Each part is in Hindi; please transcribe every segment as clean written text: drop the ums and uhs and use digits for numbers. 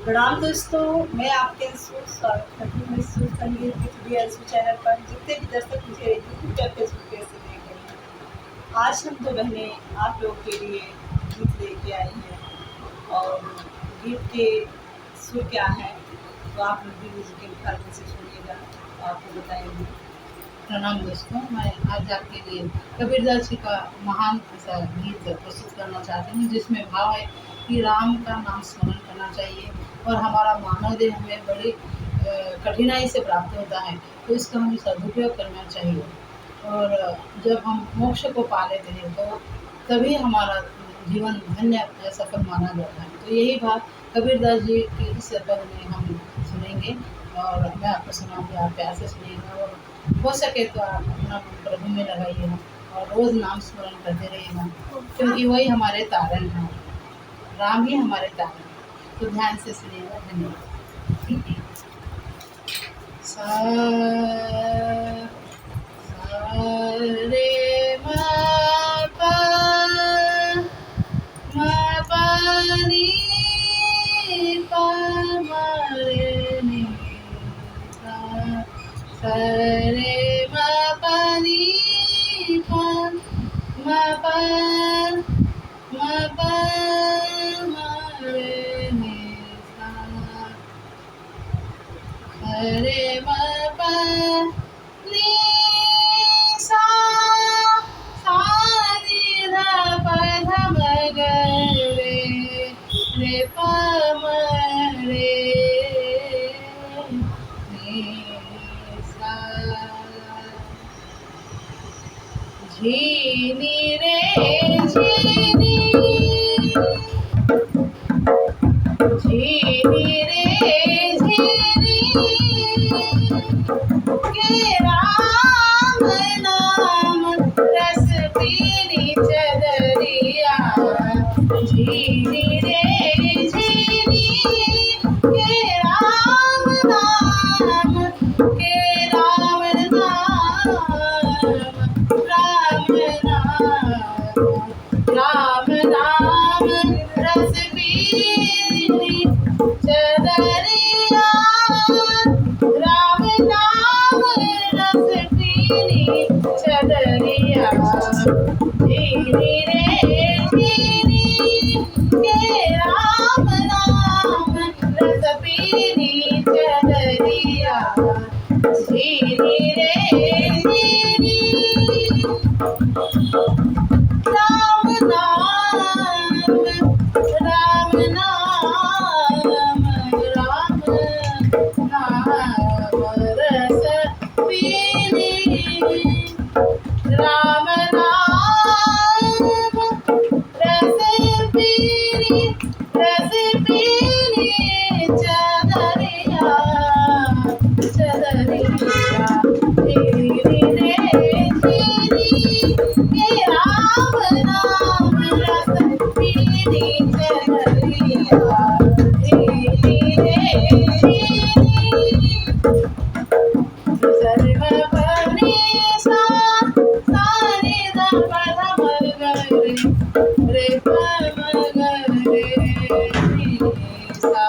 प्रणाम दोस्तों, मैं आपके स्वागत करती हूँ इस सुर संगीत विद रियल्स चैनल पर। जितने भी दर्शक मुझे यूट्यूब या फेसबुक पेज से देख रहे हैं, आज हम दो बहनें आप लोगों के लिए गीत लेके आई हैं और गीत के सुर क्या है तो आप लोग भी म्यूजिक के मुखातिब से सुनिएगा तो आपको बताएंगे। प्रणाम दोस्तों, मैं आज आपके लिए कबीरदास जी का महान सा गीत प्रस्तुत करना चाहती हूँ, जिसमें भाव है कि राम का नाम स्मरण करना चाहिए और हमारा मानव देह हमें बड़ी कठिनाई से प्राप्त होता है, तो इसका हमें सदुपयोग करना चाहिए। और जब हम मोक्ष को पा लेते हैं तो तभी हमारा जीवन धन्य या सफल माना जाता है। तो यही बात कबीरदास जी की इस पद में हम सुनेंगे और मैं आपको सुनाऊंगी, आप प्यार से सुनिएगा और हो सके तो आप अपना मन प्रभु में लगाइएगा और रोज नाम स्मरण करते रहिएगा, क्योंकि वही हमारे तारण हैं, राम ही हमारे तारण हैं। तो ध्यान से सुनिएगा। धन्यवाद। सा रे मा पा नी पा मा रे नी सा सा रे मा पा नी पा मा पा मा रे नी सा रे मा पा नी सा सा नी धा पा धा म ग रे पा म रे नी सा झीनी रे झीनी झीनी रे झीनी के राम नाम रस पीनी चदरिया। झीनी रे झीनी के राम नाम राम नाम रस पीनी चदरिया। राम नाम रस पीनी चदरिया। धीरे रे धीरे के राम नाम रस पीनी चदरिया। धीरे रे धीरे राम नाम राम नाम राम नाम रस पीनी। राम नाम रस पीनी चदरिया। चदरिया धीरे रे धीरे के राम नाम रस पीनी चदरिया। धीरे रे धीरे सर्व परि सा सारे दा पा म ग रे पा म ग रे सा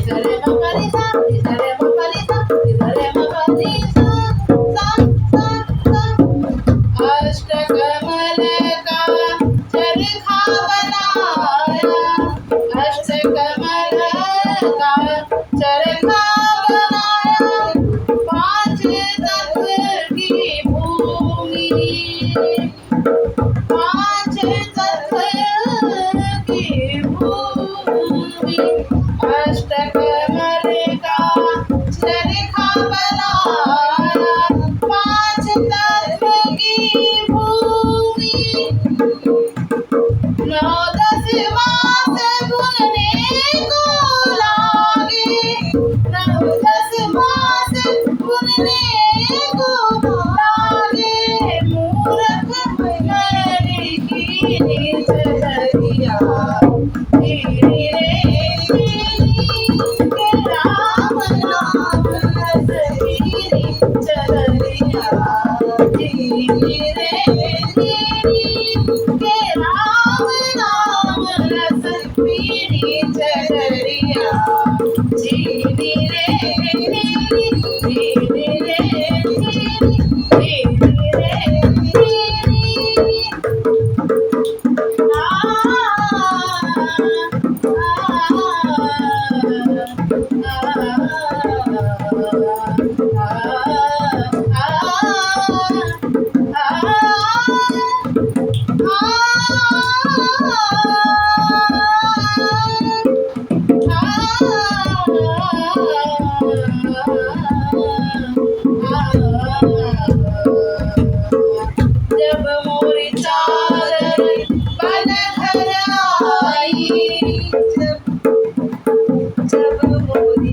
सर्व परि सा सर्व परि सा सर्व परि सा सा सा अष्टकमल का चरखा बनाया। अष्टकमल का चरखा बनाया। पांच तत्व की भूमि। पांच तत्व की भूमि। अष्टकमल का चरखा बनाया। पांच तत्व की भूमि। नौ दस मास बुनने को लागे।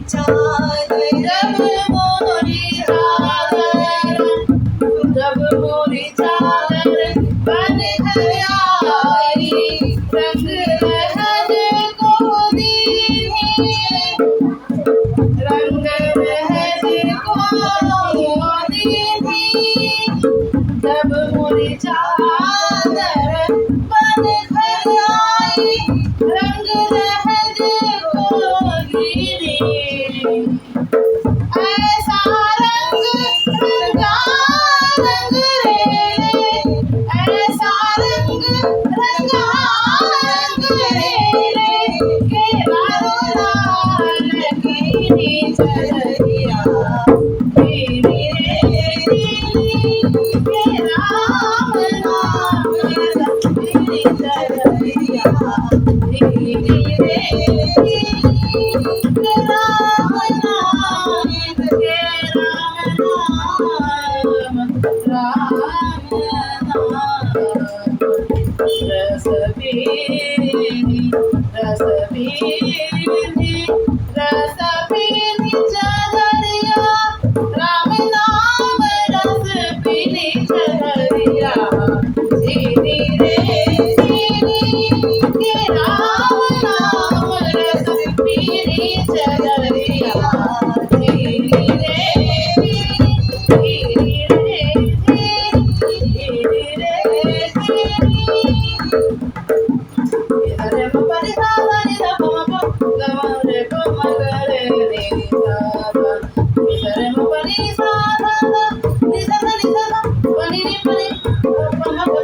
चादर जब मोरी चादर बन आई, रंग रहज को दीन्ही, रंग रहज को दीन्ही। जब मोरी चादर बन आई, रंग रहज को दीन्ही। ऐसा रंग रंगा रंग रे, ऐसा रंग रंगा रंग रे, के लाल कीनी चदरिया, कीनी रे के राम नाम कीनी चदरिया, कीनी रे के राम नाम, के राम नाम, रस बीनी चदरिया, राम नाम रस बीनी चदरिया, जीनी रे जीनी के राम नाम रस बीनी चदरिया, जीनी रे जीनी रे जीनी रे जीनी। अरे मपरि सासा नि ध प म प ग म रे प म ग रे नि सा सा, अरे मपरि सा सा सा नि सा सा नि सा सा प नि नि प नि प म प प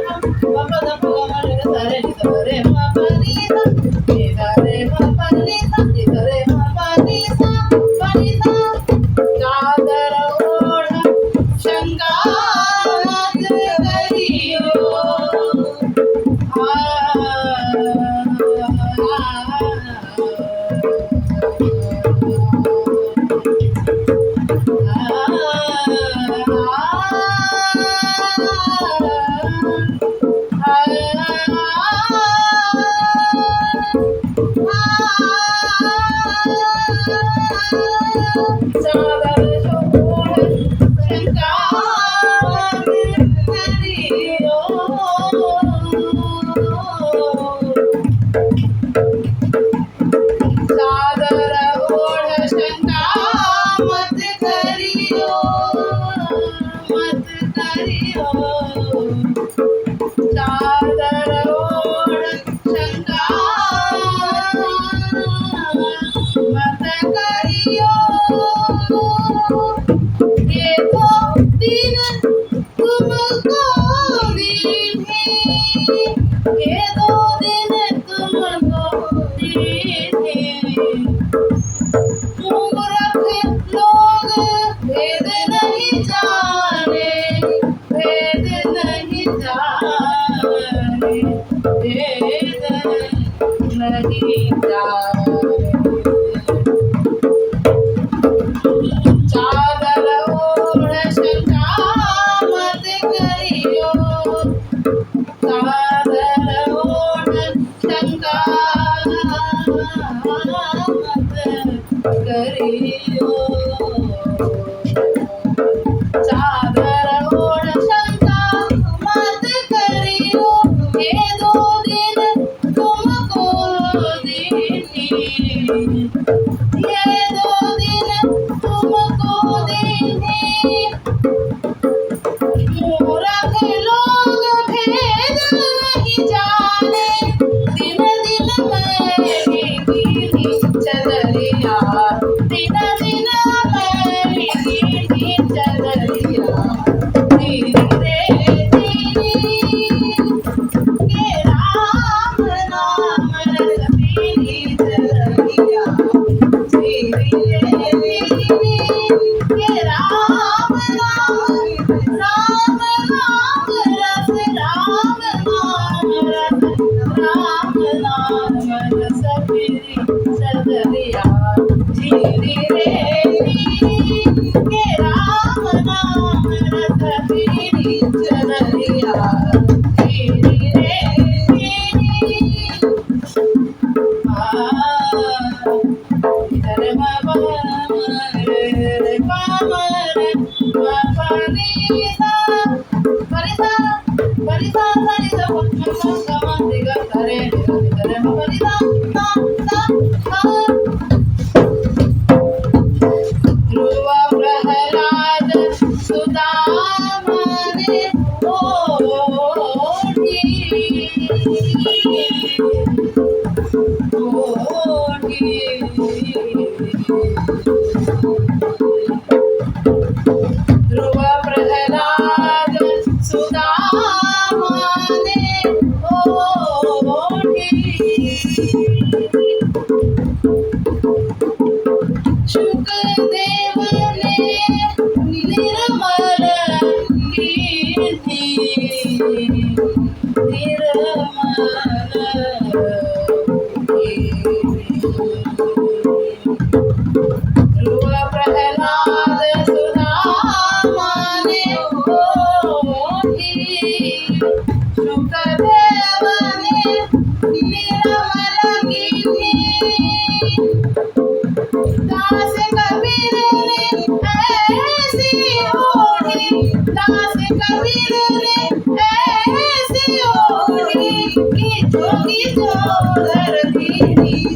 प द प ग म रे ग सा रे नि सा रे म प नि सा नि सा रे म प नि सा नि सा रे म प नि सा प नि सा। चादर ओढ़ शृंगार करियो, चादर ओढ़ शृंगार करियो, चादर ओढ़ शृंगार मत करियो, मत करियो। चादर ओढ़ शृंगार मत करियो, ये तो दिन तुमको दीन्ही, ये दो दिन तुमको दीन्ही। मूर्ख लोग भेद नहीं जाने, भेद नहीं जाने, भेद नहीं जाने। चादर ओढ़ शृंगार मत करियो, चादर ओढ़ शृंगार मत करियो, चादर ओढ़ शृंगार मत करियो, ये दो दिन तुमको दीन्ही, ये दो दिन तुमको दीन्ही। मूर्ख लोग भेद नहीं जाने, दिन दिन मेरी कीनी चदरिया, दिन दिन मेरी कीनी चदरिया, दीनी रे दीनी के राम नाम रस बीनी चदरिया, दीनी रे दीनी के राम नाम, राम नाम रस, राम नाम रस, राम नाम रस बीनी चदरिया, जीनी रे जीनी के राम नाम रस बीनी चदरिया, जीनी रे जीनी। इधर बाबा रे पामरे पनिसा परिसा परिसा परिसा पद्मा दिगा करे करे परिसा सा सा सा ध्रुव प्रहलाद सुदामने ओढ़ी ध्रुव प्रहलाद सुदामने ओढ़ी शुकदेव ने निर्मल कीर्ति ध्रुव प्रहलाद सुदामने ओढ़ी शुकदेव ने निर्मल कीर्ति दास कबीर ने ऐसी ओढ़ी दास कबीर ने ऐसी ओढ़ी कि जो धरती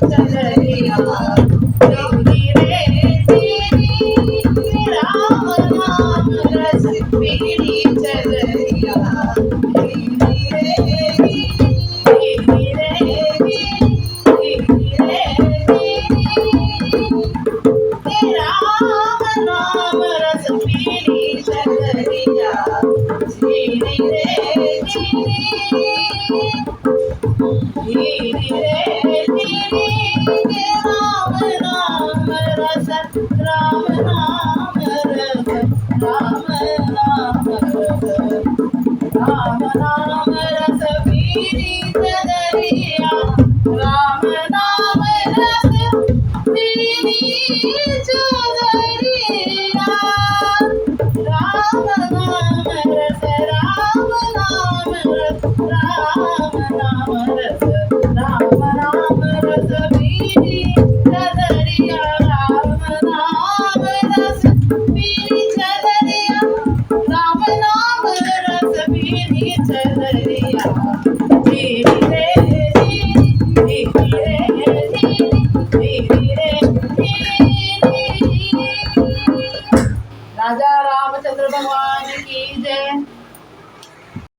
चलिया